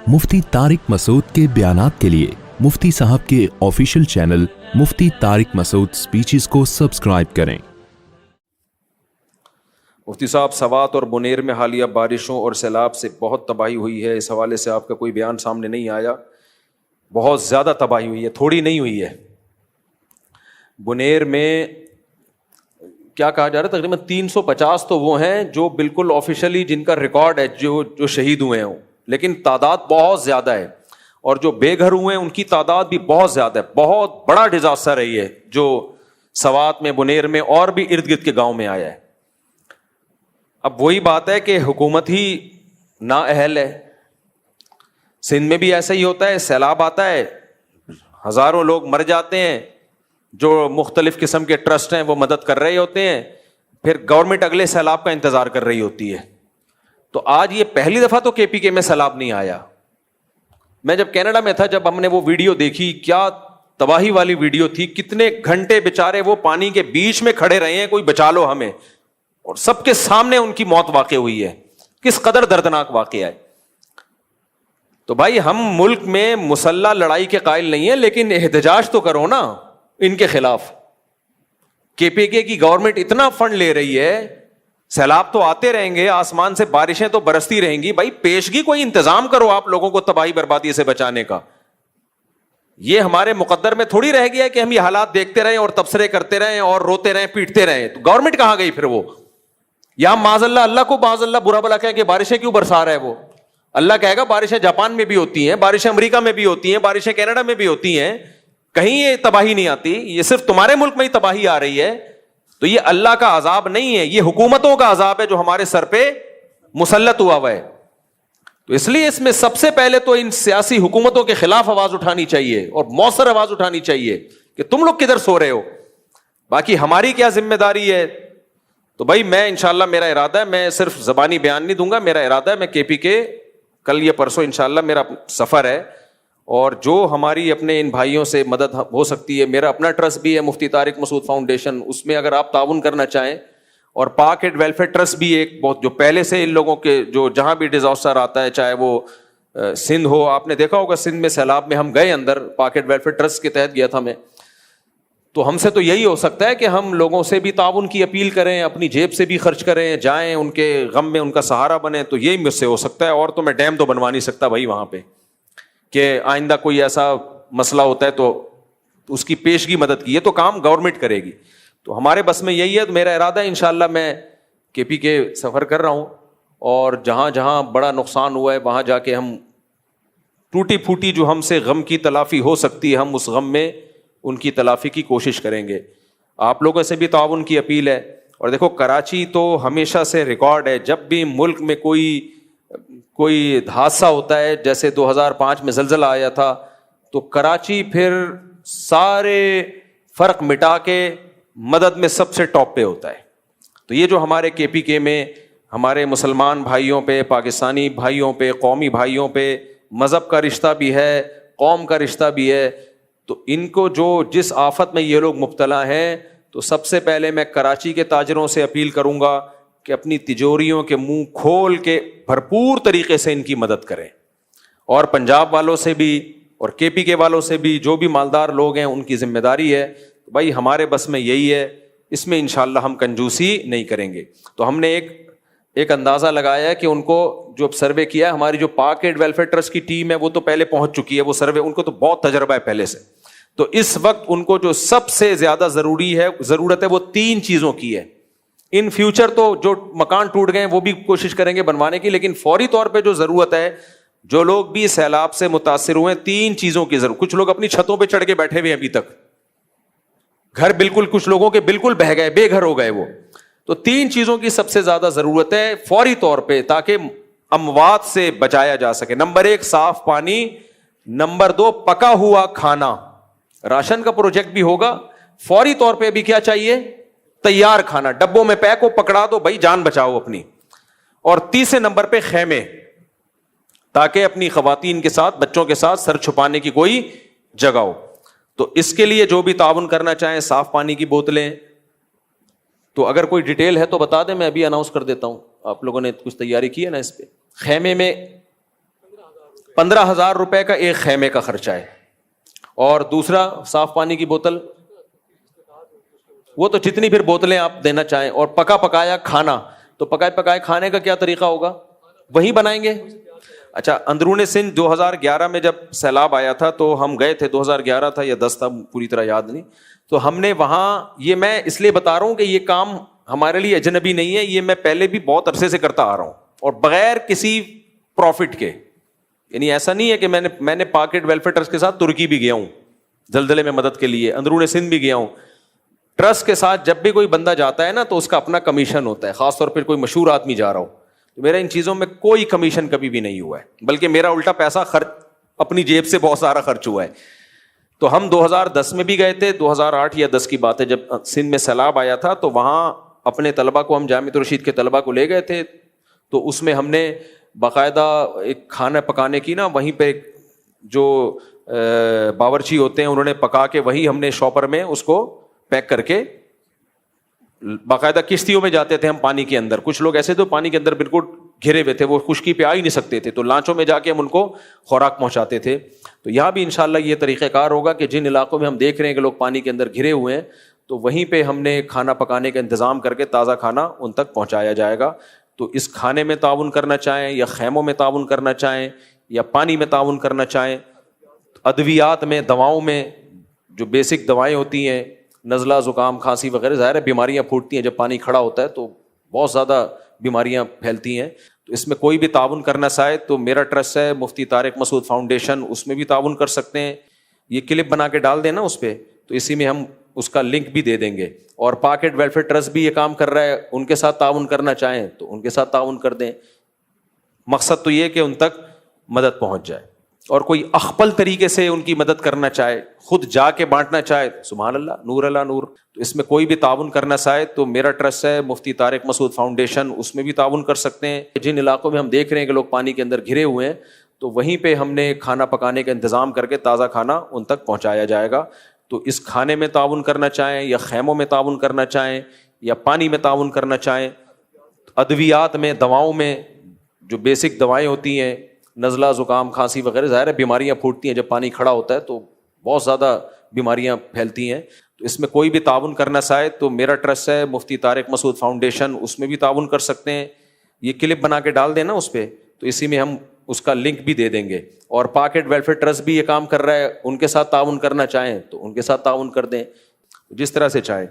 मुफ्ती तारिक मसूद के बयानात के लिए मुफ्ती साहब के ऑफिशियल चैनल मुफ्ती तारिक मसूद स्पीचेस को सब्सक्राइब करें। मुफ्ती साहब, सवात और बुनेर में हालिया बारिशों और सैलाब से बहुत तबाही हुई है, इस हवाले से आपका कोई बयान सामने नहीं आया। बहुत ज़्यादा तबाही हुई है, थोड़ी नहीं हुई है। बुनेर में क्या कहा जा रहा है, तकरीबन 350 तो वो हैं जो बिल्कुल ऑफिशियली जिनका रिकॉर्ड है जो शहीद हुए हैं, लेकिन तादाद बहुत ज़्यादा है। और जो बेघर हुए हैं उनकी तादाद भी बहुत ज़्यादा है। बहुत बड़ा डिजास्टर है ये जो सवात में, बुनेर में और भी इर्द गिर्द के गाँव में आया है। अब वही बात है कि हुकूमत ही नाअहल है। सिंध में भी ऐसा ही होता है, सैलाब आता है, हज़ारों लोग मर जाते हैं, जो मुख्तलिफ किस्म के ट्रस्ट हैं वो मदद कर रहे होते हैं, फिर गवर्नमेंट अगले सैलाब का इंतज़ार कर रही होती है। तो आज ये पहली दफ़ा तो KPK में सैलाब नहीं आया। मैं जब कनाडा में था, जब हमने वो वीडियो देखी, क्या तबाही वाली वीडियो थी। कितने घंटे बेचारे वो पानी के बीच में खड़े रहे हैं, कोई बचा लो हमें, और सबके सामने उनकी मौत वाक़ई हुई है। किस कदर दर्दनाक वाक़या है। तो भाई, हम मुल्क में मुसल्ला लड़ाई के कायल नहीं है, लेकिन एहतजाज तो करो ना इनके खिलाफ। KPK की गवर्नमेंट इतना फंड ले रही है, सैलाब तो आते रहेंगे, आसमान से बारिशें तो बरसती रहेंगी, भाई पेशगी कोई इंतजाम करो आप लोगों को तबाही बर्बादी से बचाने का। ये हमारे मुकद्दर में थोड़ी रह गया है कि हम ये हालात देखते रहें और तबसरे करते रहें और रोते रहें, पीटते रहें। तो गवर्नमेंट कहां गई फिर? वो यहां माज़अल्लाह, अल्लाह को माज़अल्लाह बुरा भला कह के बारिशें क्यों बरसा रहा है वो? अल्लाह कहेगा बारिशें जापान में भी होती हैं, बारिशें अमेरिका में भी होती हैं, बारिशें कनाडा में भी होती हैं, कहीं ये तबाही नहीं आती। ये सिर्फ तुम्हारे मुल्क में ही तबाही आ रही है। तो ये अल्लाह का अजाब नहीं है, ये हुकूमतों का अजाब है जो हमारे सर पे मुसल्लत हुआ है। तो इसलिए इसमें सबसे पहले तो इन सियासी हुकूमतों के खिलाफ आवाज उठानी चाहिए और मौसर आवाज उठानी चाहिए कि तुम लोग किधर सो रहे हो। बाकी हमारी क्या जिम्मेदारी है? तो भाई मैं इंशाल्लाह, मेरा इरादा है, मैं सिर्फ जबानी बयान नहीं दूंगा, मेरा इरादा है मैं KPK कल या परसों इंशाल्लाह मेरा सफर है, और जो हमारी अपने इन भाइयों से मदद हो सकती है, मेरा अपना ट्रस्ट भी है मुफ्ती तारिक मसूद फाउंडेशन, उसमें अगर आप ताउन करना चाहें, और पाक एड वेलफेयर ट्रस्ट भी एक बहुत, जो पहले से इन लोगों के जो जहां भी डिजास्टर आता है, चाहे वो सिंध हो, आपने देखा होगा सिंध में सैलाब में हम गए अंदर, पाक एड वेलफेयर ट्रस्ट के तहत गया था मैं। तो हमसे तो यही हो सकता है कि हम लोगों से भी ताउन की अपील करें, अपनी जेब से भी खर्च करें, जाएं उनके गम में उनका सहारा बने। तो यही मुझसे हो सकता है। और तो मैं डैम तो बनवा नहीं सकता भाई वहां पे, कि आइंदा कोई ऐसा मसला होता है तो उसकी पेशगी मदद की है तो काम गवर्नमेंट करेगी। तो हमारे बस में यही है। तो मेरा इरादा है इंशाल्लाह मैं KPK सफ़र कर रहा हूँ, और जहाँ जहाँ बड़ा नुकसान हुआ है वहाँ जाके हम टूटी फूटी जो हमसे गम की तलाफ़ी हो सकती है, हम उस गम में उनकी तलाफ़ी की कोशिश करेंगे। आप लोगों से भी ताउन की अपील है। और देखो, कराची तो हमेशा से रिकॉर्ड है, जब भी मुल्क में कोई हादसा होता है, जैसे 2005 में ज़लज़ला आया था, तो कराची फिर सारे फ़र्क मिटा के मदद में सबसे टॉप पे होता है। तो ये जो हमारे KPK में हमारे मुसलमान भाइयों पे, पाकिस्तानी भाइयों पे, कौमी भाइयों पे मज़हब का रिश्ता भी है, कौम का रिश्ता भी है, तो इनको जो जिस आफत में ये लोग मुब्तला हैं, तो सबसे पहले मैं कराची के ताजरों से अपील करूँगा कि अपनी तिजोरियों के मुंह खोल के भरपूर तरीके से इनकी मदद करें। और पंजाब वालों से भी और KPK वालों से भी, जो भी मालदार लोग हैं, उनकी जिम्मेदारी है। भाई हमारे बस में यही है, इसमें इंशाल्लाह हम कंजूसी नहीं करेंगे। तो हमने एक अंदाज़ा लगाया है कि उनको जो सर्वे किया है, हमारी जो पाक एड वेलफेयर ट्रस्ट की टीम है वो तो पहले पहुंच चुकी है, वो सर्वे, उनको तो बहुत तजर्बा है पहले से। तो इस वक्त उनको जो सबसे ज़्यादा ज़रूरत है वो 3 चीज़ों की है। इन फ्यूचर तो जो मकान टूट गए वो भी कोशिश करेंगे बनवाने की, लेकिन फौरी तौर पे जो ज़रूरत है, जो लोग भी सैलाब से मुतासिर हुए, 3 चीज़ों की ज़रूरत। कुछ लोग अपनी छतों पे चढ़ के बैठे हुए अभी तक, घर बिल्कुल, कुछ लोगों के बिल्कुल बह गए, बेघर हो गए वो। तो 3 चीज़ों की सबसे ज़्यादा ज़रूरत है फौरी तौर पे, ताकि अमवात से बचाया जा सके। नंबर 1 साफ पानी, नंबर 2 पका हुआ खाना। राशन का प्रोजेक्ट भी होगा, फौरी तौर पे भी क्या चाहिए? तैयार खाना, डब्बों में पैक हो, पकड़ा दो भाई, जान बचाओ अपनी। और तीसरे नंबर पे खेमे, ताकि अपनी खवातीन के साथ, बच्चों के साथ सर छुपाने की कोई जगह हो। तो इसके लिए जो भी ताउन करना चाहें, साफ पानी की बोतलें, तो अगर कोई डिटेल है तो बता दें, मैं अभी अनाउंस कर देता हूं। आप लोगों ने कुछ तैयारी की है ना इस पे? खेमे में 15,000 روپے کا ایک خیمے کا خرچہ ہے. اور دوسرا صاف پانی کی بوتل, وہ تو جتنی پھر بوتلیں آپ دینا چاہیں. اور پکا پکایا کھانا, تو پکائے پکائے کھانے کا کیا طریقہ ہوگا, وہی بنائیں گے. اچھا, اندرون سندھ 2011 میں جب سیلاب آیا تھا تو ہم گئے تھے, 2011 تھا یا 10 تھا, پوری طرح یاد نہیں. تو ہم نے وہاں, یہ میں اس لیے بتا رہا ہوں کہ یہ کام ہمارے لیے اجنبی نہیں ہے, یہ میں پہلے بھی بہت عرصے سے کرتا آ رہا ہوں اور بغیر کسی پروفٹ کے. یعنی ایسا نہیں ہے کہ میں نے پاکٹ ویلفیئر ٹرسٹ کے ساتھ ترکی بھی گیا ہوں زلزلے میں مدد کے لیے, اندرون سندھ بھی گیا ہوں. ٹرسٹ کے ساتھ جب بھی کوئی بندہ جاتا ہے نا تو اس کا اپنا کمیشن ہوتا ہے, خاص طور پہ کوئی مشہور آدمی جا رہا ہو. تو میرا ان چیزوں میں کوئی کمیشن کبھی بھی نہیں ہوا ہے, بلکہ میرا الٹا پیسہ اپنی جیب سے بہت سارا خرچ ہوا ہے. تو ہم 2010 میں بھی گئے تھے, 2008 یا 10 کی بات ہے, جب سندھ میں سیلاب آیا تھا تو وہاں اپنے طلبہ کو, ہم جامعۃ الرشید کے طلبہ کو لے گئے تھے. تو اس میں ہم نے باقاعدہ ایک کھانا پکانے کی نا, وہیں پہ جو باورچی ہوتے ہیں انہوں نے پکا کے, وہی ہم نے شاپر میں اس کو پیک کر کے, باقاعدہ کشتیوں میں جاتے تھے ہم پانی کے اندر. کچھ لوگ ایسے تو پانی کے اندر بالکل گھرے ہوئے تھے, وہ خشکی پہ آ ہی نہیں سکتے تھے, تو لانچوں میں جا کے ہم ان کو خوراک پہنچاتے تھے. تو یہاں بھی انشاءاللہ یہ طریقہ کار ہوگا کہ جن علاقوں میں ہم دیکھ رہے ہیں کہ لوگ پانی کے اندر گھرے ہوئے ہیں, تو وہیں پہ ہم نے کھانا پکانے کا انتظام کر کے تازہ کھانا ان تک پہنچایا جائے گا. تو اس کھانے میں تعاون کرنا چاہیں یا خیموں میں تعاون کرنا چاہیں یا پانی میں تعاون کرنا چاہیں, ادویات میں, دواؤں میں, جو بیسک دوائیں ہوتی ہیں, نزلہ, زکام, کھانسی وغیرہ, ظاہر ہے بیماریاں پھوٹتی ہیں جب پانی کھڑا ہوتا ہے, تو بہت زیادہ بیماریاں پھیلتی ہیں. تو اس میں کوئی بھی تعاون کرنا چاہے تو میرا ٹرسٹ ہے مفتی طارق مسعود فاؤنڈیشن, اس میں بھی تعاون کر سکتے ہیں. یہ کلپ بنا کے ڈال دینا اس پہ, تو اسی میں ہم اس کا لنک بھی دے دیں گے. اور پاکٹ ویلفیئر ٹرسٹ بھی یہ کام کر رہا ہے, ان کے ساتھ تعاون کرنا چاہیں تو ان کے ساتھ تعاون کر دیں. مقصد تو یہ کہ ان تک مدد پہنچ جائے. اور کوئی اخپل طریقے سے ان کی مدد کرنا چاہے, خود جا کے بانٹنا چاہے, سبحان اللہ, نور اللہ نور. تو اس میں کوئی بھی تعاون کرنا چاہے تو میرا ٹرسٹ ہے مفتی طارق مسعود فاؤنڈیشن, اس میں بھی تعاون کر سکتے ہیں. جن علاقوں میں ہم دیکھ رہے ہیں کہ لوگ پانی کے اندر گھرے ہوئے ہیں, تو وہیں پہ ہم نے کھانا پکانے کا انتظام کر کے تازہ کھانا ان تک پہنچایا جائے گا. تو اس کھانے میں تعاون کرنا چاہیں یا خیموں میں تعاون کرنا چاہیں یا پانی میں تعاون کرنا چاہیں, ادویات میں, دواؤں میں, جو بیسک دوائیں ہوتی ہیں, نزلہ, زکام, کھانسی وغیرہ, ظاہر ہے بیماریاں پھوٹتی ہیں جب پانی کھڑا ہوتا ہے, تو بہت زیادہ بیماریاں پھیلتی ہیں. تو اس میں کوئی بھی تعاون کرنا چاہے تو میرا ٹرسٹ ہے مفتی طارق مسعود فاؤنڈیشن, اس میں بھی تعاون کر سکتے ہیں. یہ کلپ بنا کے ڈال دینا اس پہ, تو اسی میں ہم اس کا لنک بھی دے دیں گے. اور پاکٹ ویلفیئر ٹرسٹ بھی یہ کام کر رہا ہے, ان کے ساتھ تعاون کرنا چاہیں تو ان کے ساتھ تعاون کر دیں, جس طرح سے چاہیں.